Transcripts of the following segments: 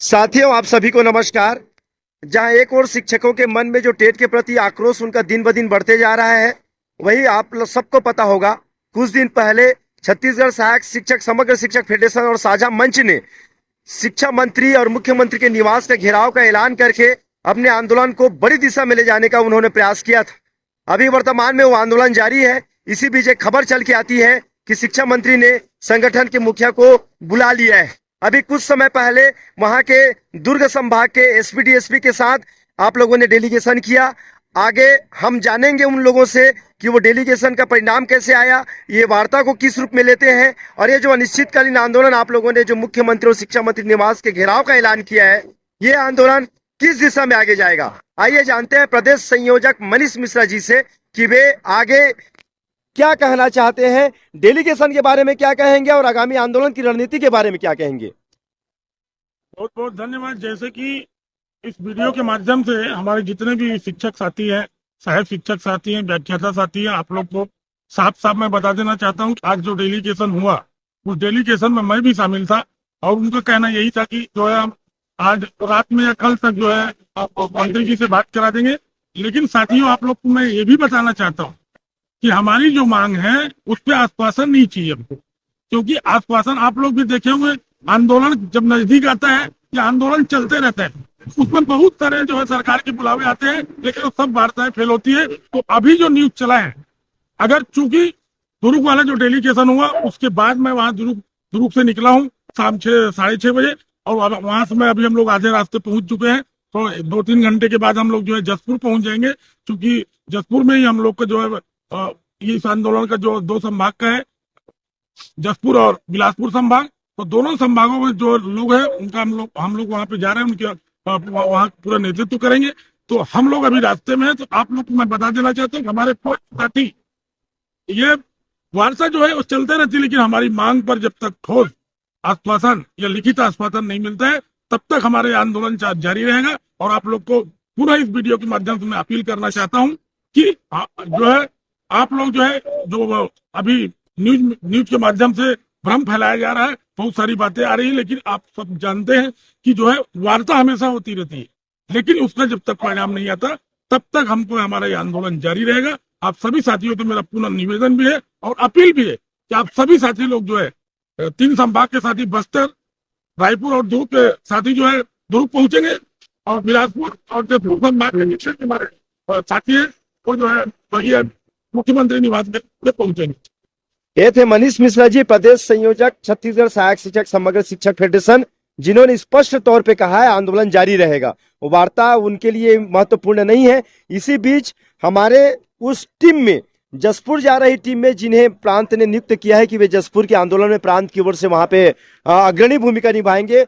साथियों, आप सभी को नमस्कार। जहां एक और शिक्षकों के मन में जो टेट के प्रति आक्रोश उनका दिन ब दिन बढ़ते जा रहा है, वही आप लोग सबको पता होगा। कुछ दिन पहले छत्तीसगढ़ सहायक शिक्षक समग्र शिक्षक फेडरेशन और साझा मंच ने शिक्षा मंत्री और मुख्यमंत्री के निवास का घेराव का ऐलान करके अपने आंदोलन को बड़ी दिशा में ले जाने का उन्होंने प्रयास किया था। अभी वर्तमान में वो आंदोलन जारी है। इसी बीच एक खबर चल के आती है कि शिक्षा मंत्री ने संगठन के मुखिया को बुला लिया है। अभी कुछ समय पहले वहां के दुर्ग संभाग के एसपी डीएसपी के साथ आप लोगों ने डेलीगेशन किया। आगे हम जानेंगे उन लोगों से कि वो डेलीगेशन का परिणाम कैसे आया, ये वार्ता को किस रूप में लेते हैं, और ये जो अनिश्चितकालीन आंदोलन आप लोगों ने जो मुख्यमंत्री और शिक्षा मंत्री निवास के घेराव का ऐलान किया है, ये आंदोलन किस दिशा में आगे जाएगा। आइए जानते हैं प्रदेश संयोजक मनीष मिश्रा जी से कि वे आगे क्या कहना चाहते हैं, डेलीगेशन के बारे में क्या कहेंगे और आगामी आंदोलन की रणनीति के बारे में क्या कहेंगे। बहुत बहुत धन्यवाद। जैसे कि इस वीडियो के माध्यम से हमारे जितने भी शिक्षक साथी हैं, सहायक शिक्षक साथी हैं, व्याख्याता साथी हैं, आप लोग को साफ साफ मैं बता देना चाहता हूँ, आज जो डेलीगेशन हुआ उस डेलीगेशन में मैं भी शामिल था और उनका कहना यही था कि जो है हम आज रात में या कल तक जो है आप मंत्री जी से बात करा देंगे। लेकिन साथियों, आप लोग को मैं ये भी बताना चाहता हूँ कि हमारी जो मांग है उस पर आश्वासन नहीं चाहिए हमको, क्योंकि आश्वासन आप लोग भी देखे हुए, आंदोलन जब नजदीक आता है ये आंदोलन चलते रहता है, उसमें बहुत सारे जो है सरकार के बुलावे आते हैं, लेकिन वो सब वार्ताएं फेल होती है। तो अभी जो न्यूज चला है, अगर चूंकि दुर्ग वाला जो डेलीगेशन हुआ उसके बाद मैं वहां दुर्ग से निकला हूँ शाम 6-6:30 बजे, और वहां से मैं अभी हम लोग आधे रास्ते पहुंच चुके हैं। तो 2-3 घंटे के बाद हम लोग जो है जसपुर पहुंच जाएंगे, क्योंकि जसपुर में ही हम लोग का जो है इस आंदोलन का जो 2 संभाग का है, जसपुर और बिलासपुर संभाग, तो दोनों संभागों में जो लोग हैं उनका हम लोग वहां पे जा रहे हैं, उनके वहां पूरा नेतृत्व करेंगे। तो हम लोग अभी रास्ते में हैं। तो आप लोग को मैं बता देना चाहता हूँ हमारे साथी, ये वार्ता जो है वो चलते रहती है, लेकिन हमारी मांग पर जब तक ठोस आश्वासन या लिखित आश्वासन नहीं मिलता है तब तक हमारे आंदोलन जारी रहेगा। और आप लोग को पुनः इस वीडियो के माध्यम से मैं अपील करना चाहता हूँ कि जो है आप लोग जो है जो अभी न्यूज के माध्यम से भ्रम फैलाया जा रहा है, बहुत सारी बातें आ रही है, लेकिन आप सब जानते हैं कि जो है वार्ता हमेशा होती रहती है, लेकिन उसका जब तक परिणाम नहीं आता तब तक हमको हमारा ये आंदोलन जारी रहेगा। आप सभी साथियों को मेरा पुनः निवेदन भी है और अपील भी है कि आप सभी साथी लोग जो है 3 संभाग के साथी बस्तर, रायपुर और दुर्ग के साथी जो है दुर्ग पहुंचेंगे, और बिलासपुर और जो संभाग के हमारे साथी है वो जो है वही मुख्यमंत्री निवास में पहुंचेंगे। ये थे मनीष मिश्रा जी, प्रदेश संयोजक छत्तीसगढ़ सहायक शिक्षक समग्र शिक्षक फेडरेशन, जिन्होंने स्पष्ट तौर पे कहा है आंदोलन जारी रहेगा। वो वार्ता उनके लिए महत्वपूर्ण नहीं है। इसी बीच हमारे उस टीम में, जसपुर जा रही टीम में, जिन्हें प्रांत ने नियुक्त किया है कि वे जसपुर के आंदोलन में प्रांत की ओर से वहां पे अग्रणी भूमिका निभाएंगे,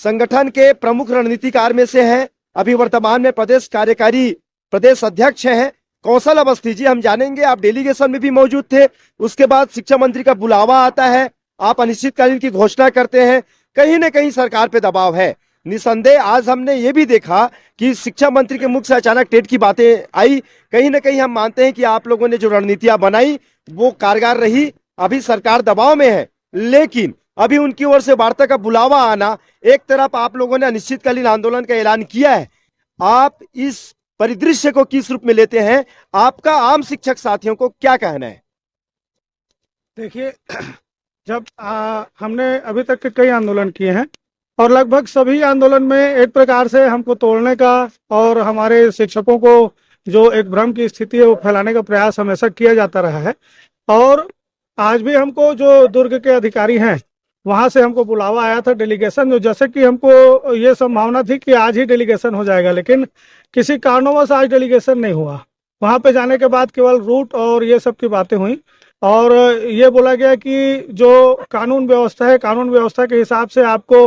संगठन के प्रमुख रणनीतिकार में से है। अभी वर्तमान में प्रदेश कार्यकारी प्रदेश अध्यक्ष है कौशल अवस्थी जी। हम जानेंगे, आप डेलीगेशन में भी मौजूद थे, उसके बाद शिक्षा मंत्री का बुलावा आता है, आप अनिश्चितकालीन की घोषणा करते हैं, कहीं ना कहीं सरकार पे दबाव है। निसंदेह आज हमने ये भी देखा कि शिक्षा मंत्री के मुख से अचानक टेट की बातें आई। कहीं ना कहीं हम मानते हैं कि आप लोगों ने जो रणनीतियां बनाई वो कारगर रही। अभी सरकार दबाव में है, लेकिन अभी उनकी ओर से वार्ता का बुलावा आना, एक तरफ आप लोगों ने अनिश्चितकालीन आंदोलन का ऐलान किया है, आप इस परिदृश्य को किस रूप में लेते हैं? आपका आम शिक्षक साथियों को क्या कहना है? देखिए, जब हमने अभी तक के कई आंदोलन किए हैं और लगभग सभी आंदोलन में एक प्रकार से हमको तोड़ने का और हमारे शिक्षकों को जो एक भ्रम की स्थिति है वो फैलाने का प्रयास हमेशा किया जाता रहा है। और आज भी हमको जो दुर्ग के अधिकारी हैं वहां से हमको बुलावा आया था डेलीगेशन, जो जैसे कि हमको ये संभावना थी कि आज ही डेलीगेशन हो जाएगा, लेकिन किसी कारणवश आज डेलीगेशन नहीं हुआ। वहां पे जाने के बाद केवल रूट और ये सब की बातें हुई और ये बोला गया कि जो कानून व्यवस्था है, कानून व्यवस्था के हिसाब से आपको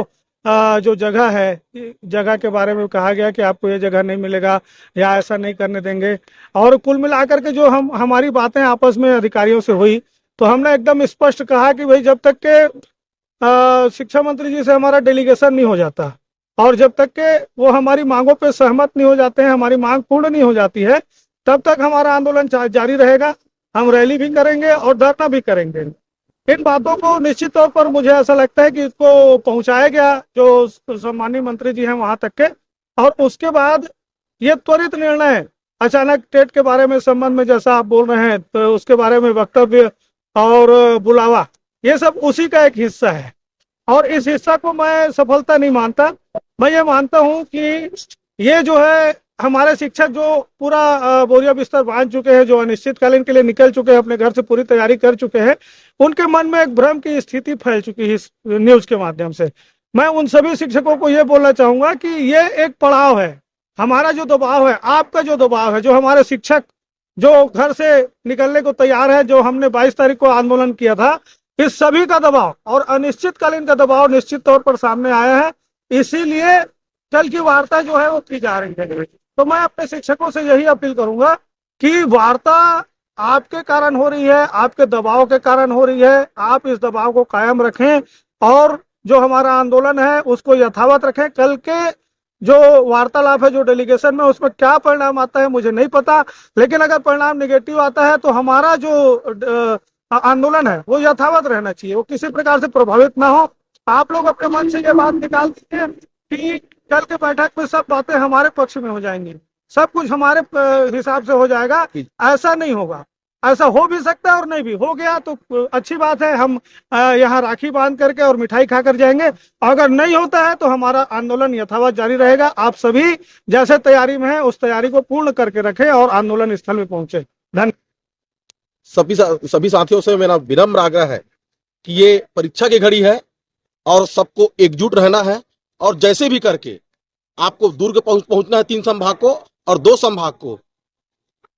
जो जगह है, जगह के बारे में कहा गया कि आपको ये जगह नहीं मिलेगा या ऐसा नहीं करने देंगे। और कुल मिलाकर के जो हमारी बातें आपस में अधिकारियों से हुई, तो हमने एकदम स्पष्ट कहा कि भाई जब तक के शिक्षा मंत्री जी से हमारा डेलीगेशन नहीं हो जाता और जब तक के वो हमारी मांगों पे सहमत नहीं हो जाते हैं, हमारी मांग पूर्ण नहीं हो जाती है, तब तक हमारा आंदोलन जारी रहेगा। हम रैली भी करेंगे और धरना भी करेंगे। इन बातों को निश्चित तौर पर मुझे ऐसा लगता है कि इसको पहुंचाया गया जो सम्मानीय मंत्री जी हैं वहां तक के, और उसके बाद ये त्वरित निर्णय अचानक टेट के बारे में संबंध में जैसा आप बोल रहे हैं, तो उसके बारे में वक्तव्य और बुलावा, ये सब उसी का एक हिस्सा है। और इस हिस्सा को मैं सफलता नहीं मानता। मैं ये मानता हूं कि ये जो है हमारे शिक्षक जो पूरा बोरिया बिस्तर बांध चुके हैं, जो अनिश्चितकालीन के लिए निकल चुके हैं, अपने घर से पूरी तैयारी कर चुके हैं, उनके मन में एक भ्रम की स्थिति फैल चुकी है इस न्यूज के माध्यम से। मैं उन सभी शिक्षकों को ये बोलना चाहूंगा कि ये एक पड़ाव है। हमारा जो दबाव है, आपका जो दबाव है, जो हमारे शिक्षक जो घर से निकलने को तैयार है, जो हमने 22 तारीख को आंदोलन किया था, इस सभी का दबाव और अनिश्चितकालीन का दबाव निश्चित तौर पर सामने आया है। इसीलिए कल की वार्ता जो है वो की जा रही है। तो मैं अपने शिक्षकों से यही अपील करूंगा कि वार्ता आपके कारण हो रही है, आपके दबाव के कारण हो रही है। आप इस दबाव को कायम रखें और जो हमारा आंदोलन है उसको यथावत रखें। कल के जो वार्तालाप है, जो डेलीगेशन में, उसमें क्या परिणाम आता है मुझे नहीं पता, लेकिन अगर परिणाम निगेटिव आता है तो हमारा जो आंदोलन है वो यथावत रहना चाहिए, वो किसी प्रकार से प्रभावित ना हो। आप लोग अपने मन से ये बात निकाल दीजिए कि कल के बैठक में सब बातें हमारे पक्ष में हो जाएंगी, सब कुछ हमारे हिसाब से हो जाएगा। ऐसा नहीं होगा। ऐसा हो भी सकता है और नहीं भी हो गया तो अच्छी बात है, हम यहाँ राखी बांध करके और मिठाई खाकर जाएंगे। अगर नहीं होता है तो हमारा आंदोलन यथावत जारी रहेगा। आप सभी जैसे तैयारी में है उस तैयारी को पूर्ण करके रखें और आंदोलन स्थल में पहुंचे। धन्यवाद। सभी साथियों से मेरा विनम्र आग्रह है कि ये परीक्षा की घड़ी है और सबको एकजुट रहना है, और जैसे भी करके आपको दुर्ग पहुंचना है 3 संभाग को, और 2 संभाग को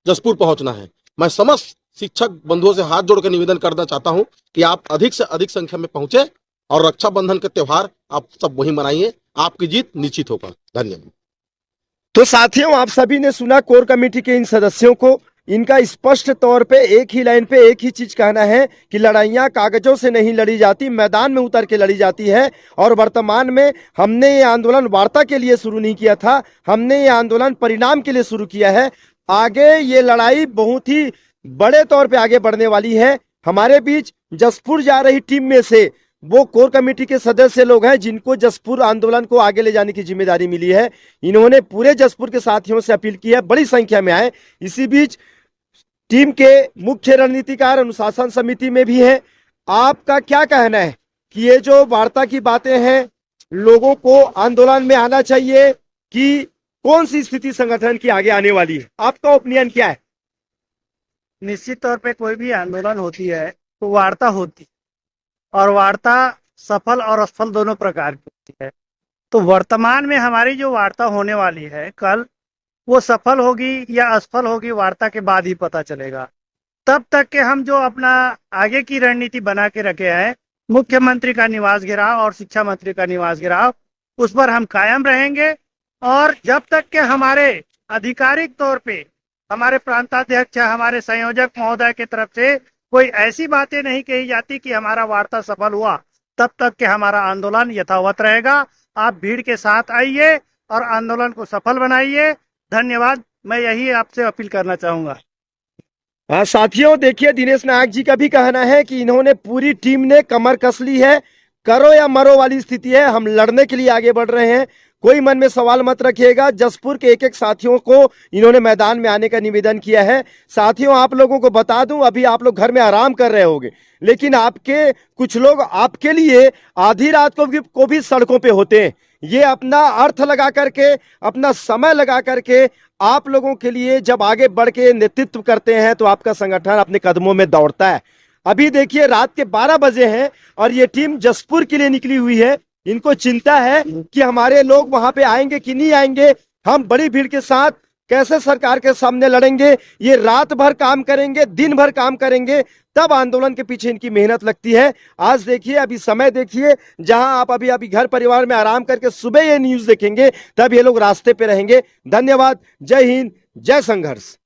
जसपुर पहुंचना है। मैं समस्त शिक्षक बंधुओं से हाथ जोड़ कर निवेदन करना चाहता हूं कि आप अधिक से अधिक संख्या में पहुंचे और रक्षाबंधन के त्योहार आप सब वहीं मनाइए। आपकी जीत निश्चित होगा। धन्यवाद। तो साथियों, आप सभी ने सुना कोर कमेटी के इन सदस्यों को। इनका स्पष्ट तौर पे एक ही लाइन पे एक ही चीज कहना है कि लड़ाइयां कागजों से नहीं लड़ी जाती, मैदान में उतर के लड़ी जाती है। और वर्तमान में हमने ये आंदोलन वार्ता के लिए शुरू नहीं किया था, हमने ये आंदोलन परिणाम के लिए शुरू किया है। आगे ये लड़ाई बहुत ही बड़े तौर पे आगे बढ़ने वाली है। हमारे बीच जसपुर जा रही टीम में से वो कोर कमेटी के सदस्य लोग हैं जिनको जसपुर आंदोलन को आगे ले जाने की जिम्मेदारी मिली है। इन्होंने पूरे जसपुर के साथियों से अपील की है बड़ी संख्या में आए। इसी बीच टीम के मुख्य रणनीतिकार अनुशासन समिति में भी है। आपका क्या कहना है कि ये जो वार्ता की बातें हैं, लोगों को आंदोलन में आना चाहिए कि कौन सी स्थिति संगठन की आगे आने वाली है? आपका ओपिनियन क्या है? निश्चित तौर पे कोई भी आंदोलन होती है तो वार्ता होती है, और वार्ता सफल और असफल दोनों प्रकार की होती है। तो वर्तमान में हमारी जो वार्ता होने वाली है कल, वो सफल होगी या असफल होगी वार्ता के बाद ही पता चलेगा। तब तक के हम जो अपना आगे की रणनीति बना के रखे हैं, मुख्यमंत्री का निवास घेराव और शिक्षा मंत्री का निवास घेराव, उस पर हम कायम रहेंगे। और जब तक के हमारे आधिकारिक तौर पे हमारे प्रांताध्यक्ष, हमारे संयोजक महोदय की तरफ से कोई ऐसी बातें नहीं कही जाती कि हमारा वार्ता सफल हुआ, तब तक के हमारा आंदोलन यथावत रहेगा। आप भीड़ के साथ आइए और आंदोलन को सफल बनाइए। धन्यवाद। मैं यही आपसे अपील करना चाहूंगा। साथियों, देखिए दिनेश नायक जी का भी कहना है कि इन्होंने पूरी टीम ने कमर कस ली है, करो या मरो वाली स्थिति है, हम लड़ने के लिए आगे बढ़ रहे हैं। कोई मन में सवाल मत रखिएगा। जसपुर के एक एक साथियों को इन्होंने मैदान में आने का निवेदन किया है। साथियों, आप लोगों को बता दूं, अभी आप लोग घर में आराम कर रहे होंगे, लेकिन आपके कुछ लोग आपके लिए आधी रात को भी सड़कों पे होते हैं। ये अपना अर्थ लगा करके, अपना समय लगा करके आप लोगों के लिए जब आगे बढ़ के नेतृत्व करते हैं तो आपका संगठन अपने कदमों में दौड़ता है। अभी देखिए रात के 12 बजे हैं और ये टीम जसपुर के लिए निकली हुई है। इनको चिंता है कि हमारे लोग वहां पे आएंगे कि नहीं आएंगे, हम बड़ी भीड़ के साथ कैसे सरकार के सामने लड़ेंगे। ये रात भर काम करेंगे, दिन भर काम करेंगे, तब आंदोलन के पीछे इनकी मेहनत लगती है। आज देखिए, अभी समय देखिए, जहां आप अभी घर परिवार में आराम करके सुबह ये न्यूज देखेंगे, तब ये लोग रास्ते पे रहेंगे। धन्यवाद। जय हिंद, जय संघर्ष।